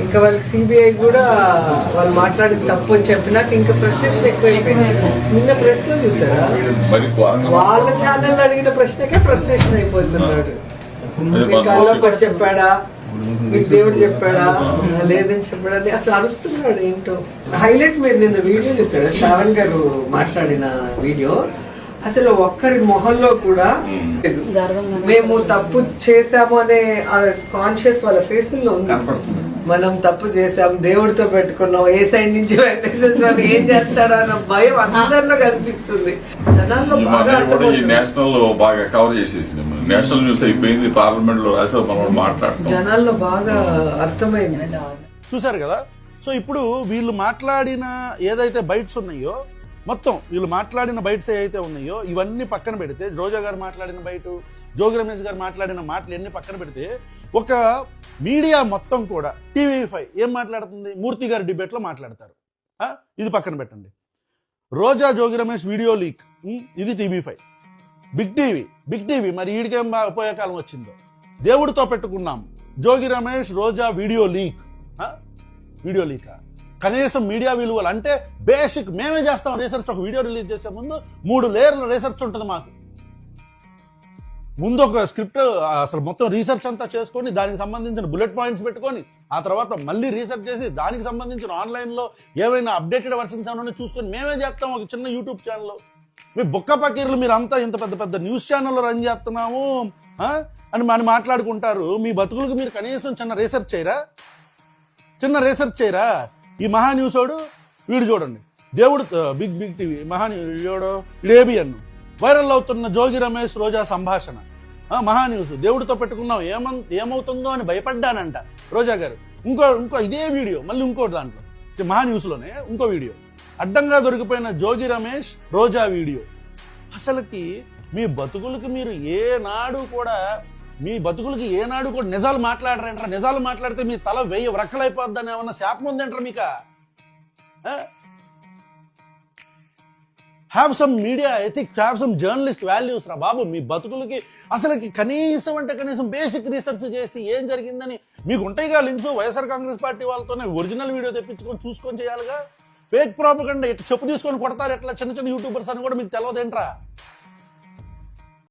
ఇంకా వాళ్ళకి సిబిఐ కూడా వాళ్ళు మాట్లాడింది తప్పు అని చెప్పినాక ఇంకా ఫ్రస్ట్రేషన్ ఎక్కువైపోయింది. నిన్న ప్రెస్ లో చూసారా, వాళ్ళ ఛానల్ అడిగిన ప్రశ్నకే ఫ్రస్ట్రేషన్ అయిపోతున్నాడు. మీ కళ్ళకి వచ్చి చెప్పాడా, మీకు దేవుడు చెప్పాడా, లేదని చెప్పాడా అని అసలు అరుస్తున్నాడు. ఏంటో హైలైట్ మీరు నిన్న వీడియో చూసారా, శ్రావణ్ గారు మాట్లాడిన వీడియో. అసలు ఒక్కరి మొహంలో కూడా మేము తప్పు చేశాము అనే కాన్షియస్ వాళ్ళ ఫేసుల్లో ఉంది. మనం తప్పు చేసాం, దేవుడితో పెట్టుకున్నాం, ఏ సైడ్ నుంచి వెంకటేశ్వర స్వామి ఏం చేస్తాడో అన్న భయం అందరిలో కనిపిస్తుంది. జనాల్లో బాగా నేషనల్ బాగా కవర్ చేసేసింది, నేషనల్ న్యూస్ అయిపోయింది, పార్లమెంట్ లో రాసే మనం మాట్లాడుతాం, జనాల్లో బాగా అర్థమైంది. చూసారు కదా. సో ఇప్పుడు వీళ్ళు మాట్లాడిన ఏదైతే బైట్స్ ఉన్నాయో, మొత్తం వీళ్ళు మాట్లాడిన బైట్స్ ఏవైతే ఉన్నాయో ఇవన్నీ పక్కన పెడితే, రోజా గారు మాట్లాడిన బయట, జోగి రమేష్ గారు మాట్లాడిన మాటలు ఎన్ని పక్కన పెడితే, ఒక మీడియా మొత్తం కూడా టీవీ5 ఏం మాట్లాడుతుంది, మూర్తి గారి డిబేట్లో మాట్లాడతారు. ఇది పక్కన పెట్టండి. రోజా జోగి రమేష్ వీడియో లీక్, ఇది టీవీ5. బిగ్ టీవీ మరి ఈడికేం పోయే కాలం వచ్చిందో, దేవుడితో పెట్టుకున్నాం, జోగి రమేష్ రోజా వీడియో లీకా. కనీసం మీడియా విలువలు అంటే బేసిక్ మేమే చేస్తాం రీసెర్చ్. ఒక వీడియో రిలీజ్ చేసే ముందు 3 లేయర్ల రీసెర్చ్ ఉంటుంది మాకు. ముందు ఒక స్క్రిప్ట్ అసలు మొత్తం రీసెర్చ్ అంతా చేసుకొని దానికి సంబంధించిన బుల్లెట్ పాయింట్స్ పెట్టుకొని, ఆ తర్వాత మళ్ళీ రీసెర్చ్ చేసి దానికి సంబంధించిన ఆన్లైన్లో ఏవైనా అప్డేటెడ్ వర్షన్స్ ఏమైనా చూసుకొని మేమే చేస్తాం ఒక చిన్న యూట్యూబ్ ఛానల్లో. మీ బొక్క పకీర్లు మీరు అంతా ఇంత పెద్ద న్యూస్ ఛానల్లో రన్ చేస్తున్నాము అని మనం మాట్లాడుకుంటారు. మీ బతుకులకు మీరు కనీసం చిన్న రీసెర్చ్ చేయరా? ఈ మహా న్యూస్ వాడు వీడు చూడండి, దేవుడు బిగ్ టీవీ మహా ఏబిఎన్ వైరల్ అవుతున్న జోగి రమేష్ రోజా సంభాషణ, మహా న్యూస్, దేవుడితో పెట్టుకున్నాం ఏమవుతుందో అని భయపడ్డానంట రోజా గారు. ఇంకో ఇదే వీడియో మళ్ళీ ఇంకోటి దాంట్లో మహా న్యూస్లోనే ఇంకో వీడియో, అడ్డంగా దొరికిపోయిన జోగి రమేష్ రోజా వీడియో. అసలుకి మీ బతుకులకి మీరు ఏనాడు కూడా నిజాలు మాట్లాడరంటారా? నిజాలు మాట్లాడితే మీ తల 1000 వ్రక్కలైపోద్దని ఏమన్నా శాపం ఉందంటారా మీకు? Have some media ethics, have some journalist values రా బాబు. మీ బతుకులకి అసలుకి కనీసం బేసిక్ రీసెర్చ్ చేసి ఏం జరిగిందని మీకు ఉంటాయిగా లింక్స్. వైఎస్ఆర్ కాంగ్రెస్ పార్టీ వాళ్ళతోనే ఒరిజినల్ వీడియో తెప్పించుకొని చూసుకొని చేయాలిగా. ఫేక్ ప్రాపగండా చెప్పు తీసుకొని కొడతారు ఎట్లా చిన్న యూట్యూబర్స్ అని కూడా మీకు తెలియదేంట్రా?